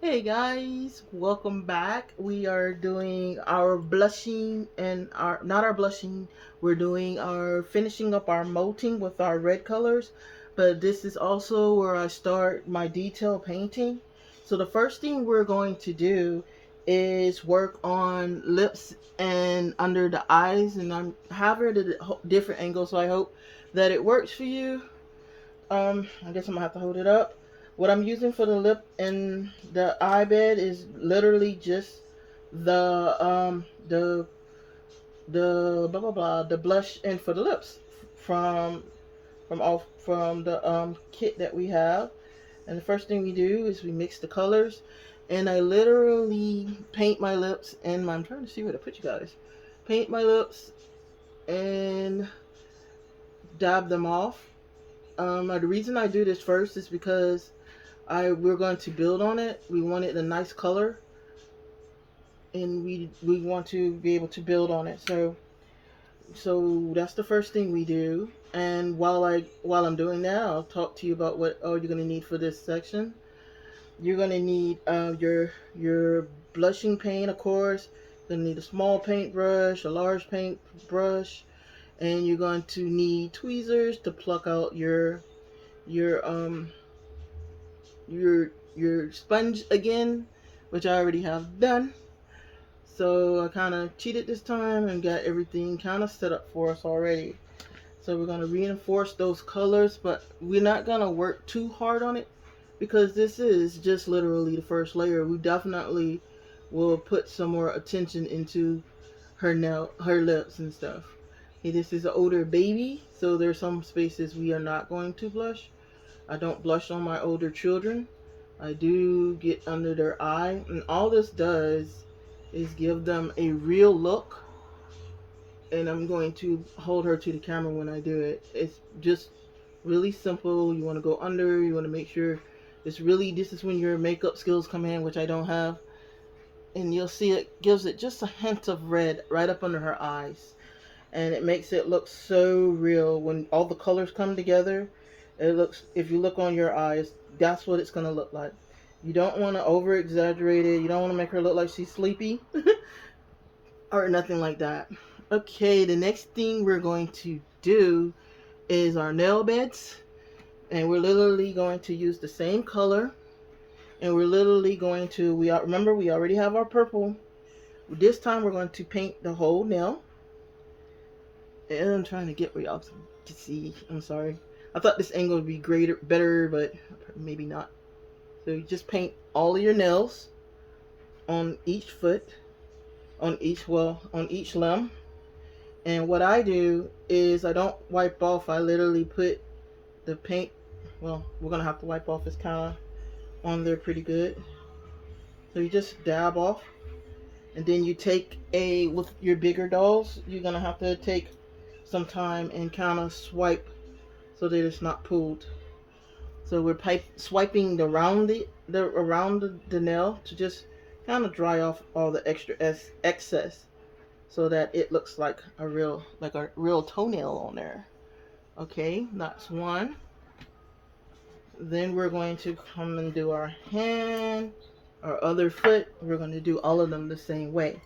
Hey guys, welcome back. We are doing our blushing and our not our blushing. We're doing our finishing up our molting with our red colors, but this is also where I start my detail painting. So the first thing we're going to do is work on lips and under the eyes, and I'm having it at a different angle, so I hope that it works for you. I guess I'm gonna have to hold it up. What I'm using for the lip and the eye bed is literally just the blah blah blah the blush and for the lips from from the kit that we have. And the first thing we do is we mix the colors, and I literally paint my lips and I'm trying to see where to put you guys. Paint my lips and dab them off. The reason I do this first is because we're going to build on it. We wanted a nice color, and we want to be able to build on it. So that's the first thing we do. And while I'm doing that, I'll talk to you about what all you're gonna need for this section. You're gonna need your blushing paint, of course. You're gonna need a small paintbrush, a large paintbrush, and you're going to need tweezers to pluck out your your sponge again, which I already have done. So I kind of cheated this time and got everything kind of set up for us already. So we're going to reinforce those colors, but we're not going to work too hard on it because this is just literally the first layer. We definitely will put some more attention into her lips and stuff. Okay, this is an older baby, so there's some spaces we are not going to blush. I don't blush on my older children. I do get under their eye, and all this does is give them a real look. And I'm going to hold her to the camera when I do it. It's just really simple. You want to go under, you want to make sure this is when your makeup skills come in, which I don't have. And you'll see it gives it just a hint of red right up under her eyes. And it makes it look so real when all the colors come together. It looks, if you look on your eyes, that's what it's going to look like. You don't want to over exaggerate it. You don't want to make her look like she's sleepy or nothing like that. Okay, the next thing we're going to do is our nail beds. And we're literally going to use the same color. And we're literally going to, remember we already have our purple. This time we're going to paint the whole nail. And I'm trying to get where y'all to see. I'm sorry. I thought this angle would be better, but maybe not. So you just paint all of your nails on each foot, on each limb. And what I do is I don't wipe off. I literally put the paint. Well, we're gonna have to wipe off. It's kind of on there pretty good. So you just dab off, and then you take with your bigger dolls. You're gonna have to take some time and kind of swipe so that it's not pulled. So we're swiping around the nail to just kind of dry off all the extra excess, so that it looks like a real toenail on there. Okay, that's one. Then we're going to come and do our hand, our other foot. We're going to do all of them the same way.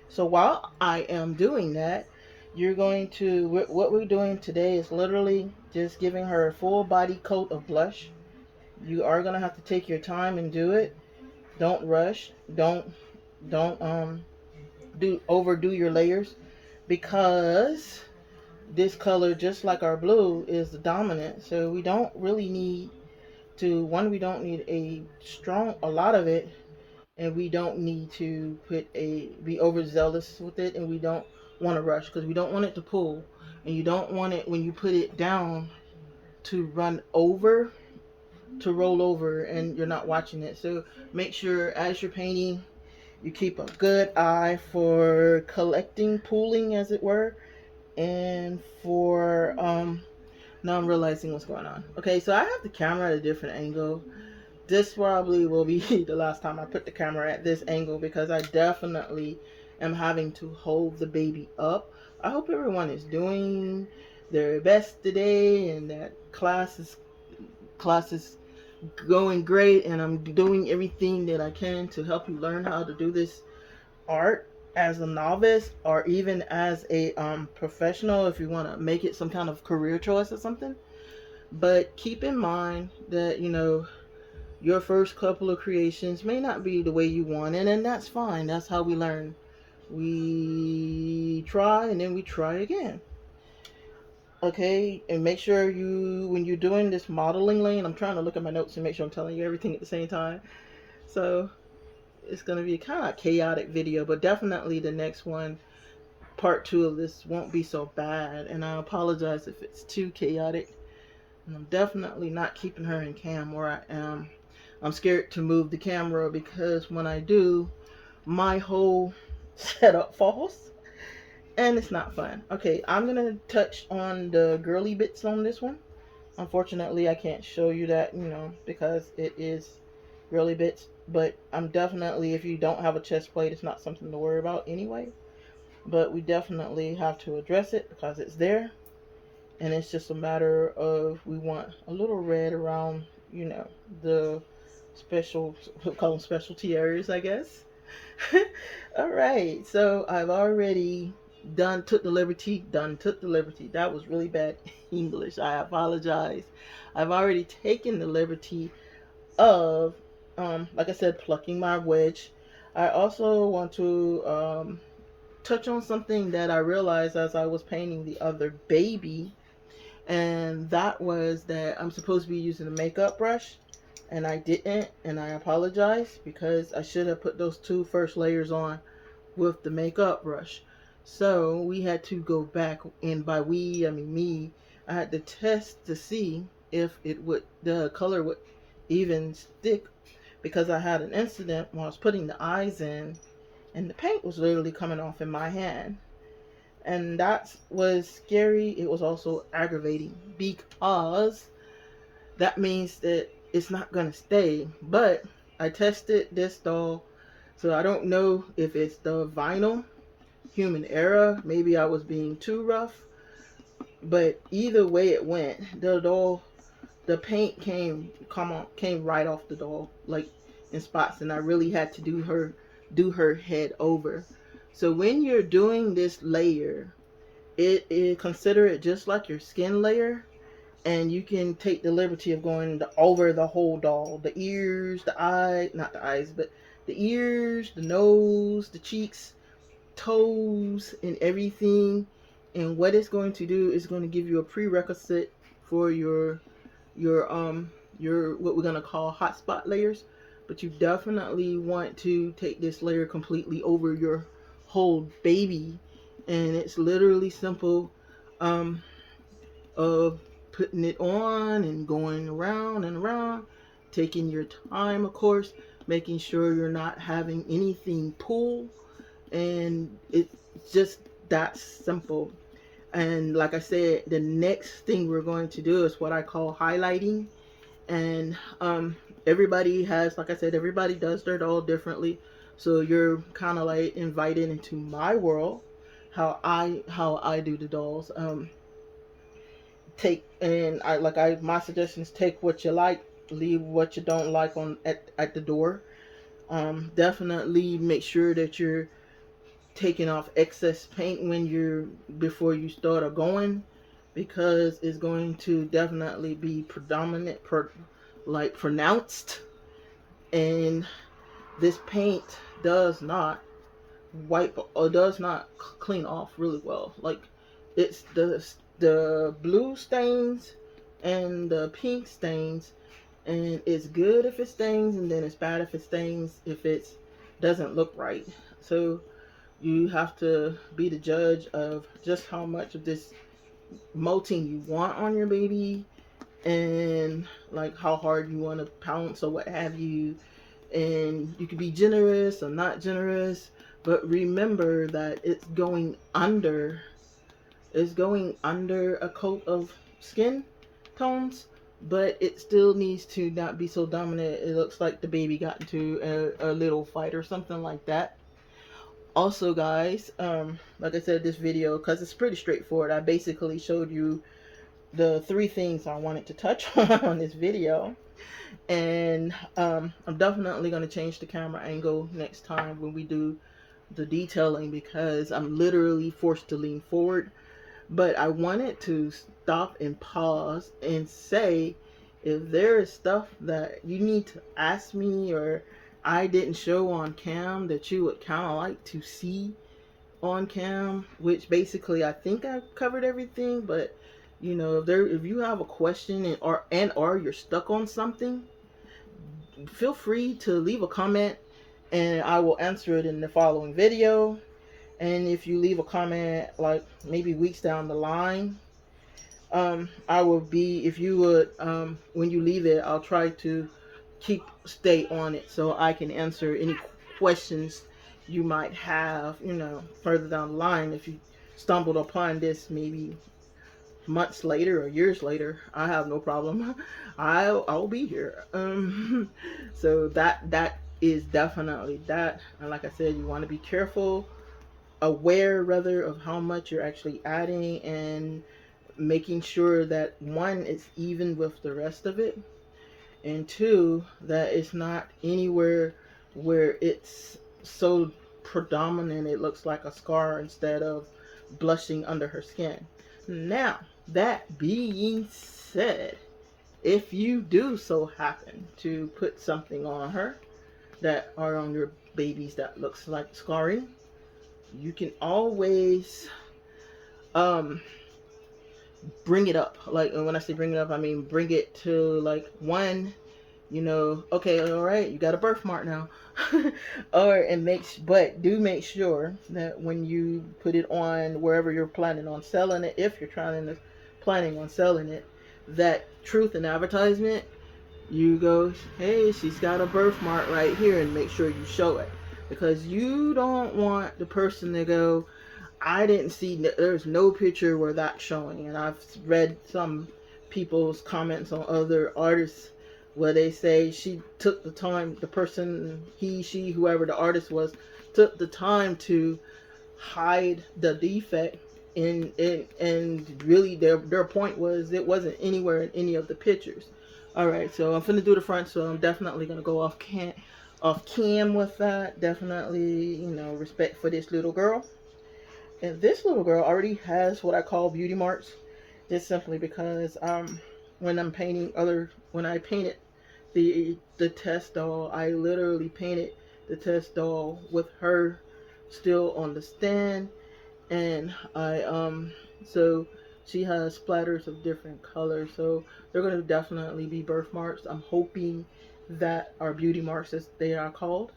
So while I am doing that, what we're doing today is literally just giving her a full body coat of blush. You are going to have to take your time and do it. Don't rush. Don't do overdo your layers, because this color, just like our blue, is the dominant. So we don't really need we don't need a lot of it, and we don't need to be overzealous with it, and we don't want to rush because we don't want it to pull, and you don't want it when you put it down to roll over and you're not watching it. So make sure as you're painting, you keep a good eye for collecting, pooling as it were, and for now I'm realizing what's going on. Okay, so I have the camera at a different angle. This probably will be the last time I put the camera at this angle, because I definitely am having to hold the baby up. I hope everyone is doing their best today, and that class is going great, and I'm doing everything that I can to help you learn how to do this art as a novice, or even as a professional if you want to make it some kind of career choice or something. But keep in mind that, you know, your first couple of creations may not be the way you want it, and that's fine. That's how we learn. We try and then we try again. Okay, and make sure you, when you're doing this modeling lane, I'm trying to look at my notes and make sure I'm telling you everything at the same time. So it's going to be kind of chaotic video, but definitely the next one, part 2 of this, won't be so bad. And I apologize if it's too chaotic. And I'm definitely not keeping her in cam where I am. I'm scared to move the camera because when I do, my whole setup falls. And it's not fun. Okay, I'm going to touch on the girly bits on this one. Unfortunately, I can't show you that, you know, because it is girly bits. But I'm definitely, if you don't have a chest plate, it's not something to worry about anyway. But we definitely have to address it because it's there. And it's just a matter of, we want a little red around, you know, the special, we'll call them specialty areas, I guess. All right, so I've already took the liberty. That was really bad English. I apologize. I've already taken the liberty of, like I said, plucking my wedge. I also want to touch on something that I realized as I was painting the other baby, and that was that I'm supposed to be using a makeup brush, and I didn't, and I apologize because I should have put those 2 first layers on with the makeup brush. So we had to go back, and by we I mean me. I had to test to see if the color would even stick, because I had an incident when I was putting the eyes in and the paint was literally coming off in my hand. And that was scary. It was also aggravating because that means that it's not going to stay. But I tested this doll, so I don't know if it's the vinyl, human error. Maybe I was being too rough. But either way it went, the doll, the paint came right off the doll, like in spots, and I really had to do her head over. So when you're doing this layer, it consider it just like your skin layer, and you can take the liberty of going over the whole doll, the ears, the eye, not the eyes, but the ears, the nose, the cheeks, toes, and everything. And what it's going to do is going to give you a prerequisite for your what we're going to call hotspot layers. But you definitely want to take this layer completely over your whole baby, and it's literally simple, of putting it on and going around and around, taking your time, of course, making sure you're not having anything pull, and it's just that simple. And like I said, the next thing we're going to do is what I call highlighting. And everybody has, like I said, everybody does their doll differently. So you're kind of like invited into my world, how I do the dolls. My suggestions: take what you like, leave what you don't like on at the door. Definitely make sure that you're taking off excess paint before you start a going, because it's going to definitely be pronounced, and this paint does not wipe or does not clean off really well. Like, it's the blue stains and the pink stains, and it's good if it stains, and then it's bad if it stains if it doesn't look right. So you have to be the judge of just how much of this molting you want on your baby, and like how hard you want to pounce or what have you. And you can be generous or not generous, but remember that it's going under a coat of skin tones, but it still needs to not be so dominant it looks like the baby got into a little fight or something like that. Also, guys, like I said, this video, because it's pretty straightforward, I basically showed you the 3 things I wanted to touch on this video. And I'm definitely going to change the camera angle next time when we do the detailing, because I'm literally forced to lean forward. But I wanted to stop and pause and say, if there is stuff that you need to ask me or I didn't show on cam that you would kind of like to see on cam, which basically I think I've covered everything. But you know, if you have a question and or you're stuck on something, feel free to leave a comment and I will answer it in the following video. And if you leave a comment like maybe weeks down the line, I will be, if you would, when you leave it, I'll try to stay on it so I can answer any questions you might have, you know, further down the line. If you stumbled upon this maybe months later or years later, I have no problem. I'll be here. So that is definitely that. And like I said, you want to be careful, aware rather, of how much you're actually adding, and making sure that one, it's even with the rest of it, and two, that it's not anywhere where it's so predominant it looks like a scar instead of blushing under her skin. Now, that being said, if you do so happen to put something on her that are on your babies that looks like scarring, you can always um bring it up. Like, when I say bring it up, I mean bring it to, like, one, you know, okay, all right, you got a birthmark now. Or and but do make sure that when you put it on wherever you're planning on selling it, if you're planning on selling it, that truth in advertisement, you go, hey, she's got a birthmark right here, and make sure you show it, because you don't want the person to go, I didn't see, there's no picture where that's showing. And I've read some people's comments on other artists where they say she took the time, the person, he, she, whoever the artist was, took the time to hide the defect. And really their point was it wasn't anywhere in any of the pictures. All right, so I'm finna do the front, so I'm definitely gonna go off cam with that. Definitely, you know, respect for this little girl. And this little girl already has what I call beauty marks, just simply because when I painted the test doll, I literally painted the test doll with her still on the stand, and so she has splatters of different colors, so they're going to definitely be birthmarks. I'm hoping that are beauty marks, as they are called.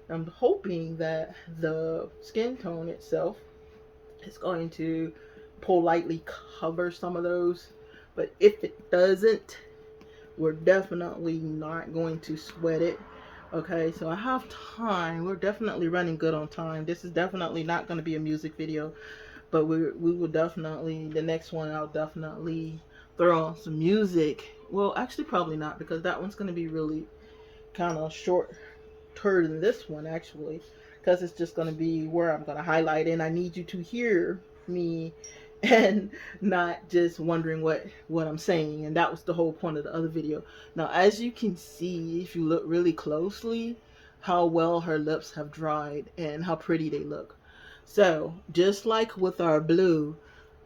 I'm hoping that the skin tone itself is going to politely cover some of those. But if it doesn't, we're definitely not going to sweat it. Okay, so I have time. We're definitely running good on time. This is definitely not going to be a music video, but we will definitely, the next one, I'll definitely throw on some music. Well, actually, probably not, because that one's going to be really kind of shorter than this one, actually, because it's just going to be where I'm going to highlight, and I need you to hear me and not just wondering what I'm saying. And that was the whole point of the other video. Now, as you can see, if you look really closely, how well her lips have dried and how pretty they look. So just like with our blue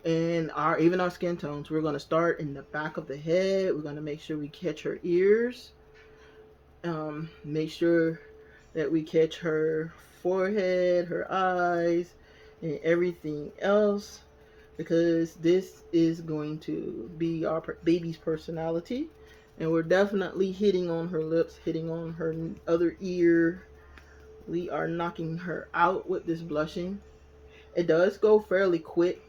and even our skin tones, we're going to start in the back of the head. We're going to make sure we catch her ears, make sure that we catch her forehead, her eyes, and everything else, because this is going to be our baby's personality. And we're definitely hitting on her lips, hitting on her other ear. We are knocking her out with this blushing. It does go fairly quick,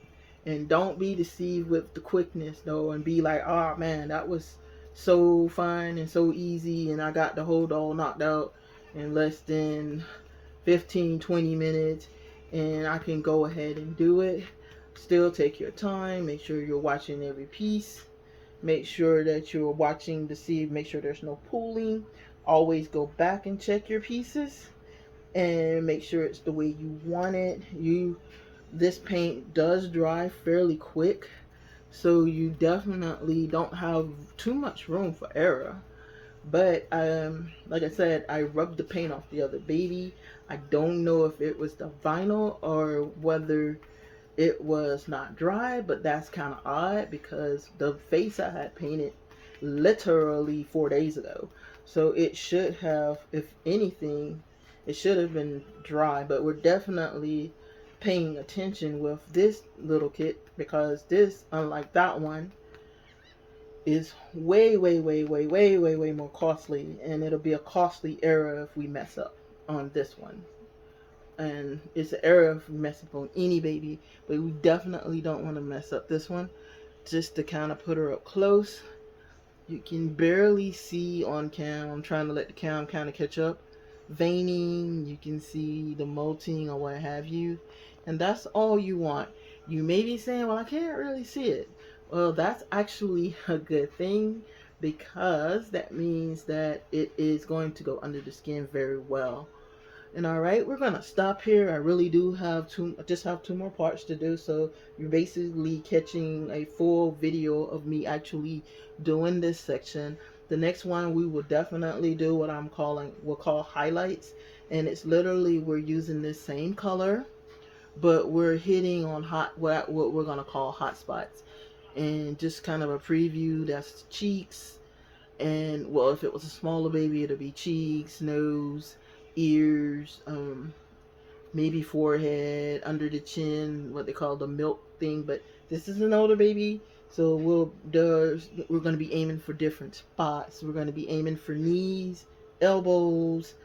and don't be deceived with the quickness though and be like, oh man, that was so fun and so easy, and I got the whole doll knocked out in less than 15-20 minutes, and I can go ahead and do it. Still take your time. Make sure you're watching every piece. Make sure that you're watching to see, make sure there's no pooling. Always go back and check your pieces and make sure it's the way you want it. This paint does dry fairly quick, so you definitely don't have too much room for error. But like I said, I rubbed the paint off the other baby. I don't know if it was the vinyl or whether it was not dry, but that's kind of odd because the face I had painted literally 4 days ago. So it should have, if anything, it should have been dry, but we're definitely paying attention with this little kit because this, unlike that one, is way, way, way, way, way, way, way more costly, and it'll be a costly error if we mess up on this one. And it's an error if we mess up on any baby, but we definitely don't want to mess up this one. Just to kind of put her up close, you can barely see on cam. I'm trying to let the cam kind of catch up. Veining, you can see the molting or what have you, and that's all you want. You may be saying, well, I can't really see it. Well, that's actually a good thing because that means that it is going to go under the skin very well. And all right, we're gonna stop here. I really do have just have two more parts to do, so you're basically catching a full video of me actually doing this section. The next one we will definitely do what we'll call highlights, and it's literally we're using this same color, but we're hitting on what we're gonna call hot spots, and just kind of a preview. That's cheeks, and well, if it was a smaller baby, it'll be cheeks, nose, ears, maybe forehead, under the chin, what they call the milk thing. But this is an older baby, so we're going to be aiming for different spots. We're going to be aiming for knees, elbows.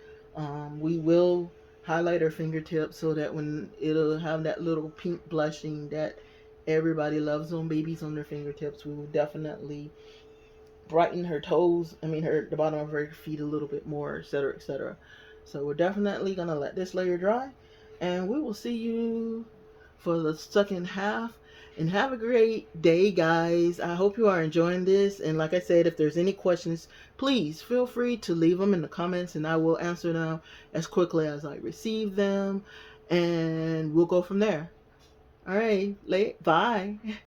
We will highlight our fingertips so that when it'll have that little pink blushing that everybody loves on babies on their fingertips, we will definitely brighten her toes. I mean, the bottom of her feet a little bit more, etc., etc. So we're definitely gonna let this layer dry, and we will see you for the second half. And have a great day, guys. I hope you are enjoying this. And like I said, if there's any questions, please feel free to leave them in the comments, and I will answer them as quickly as I receive them. And we'll go from there. All right, bye.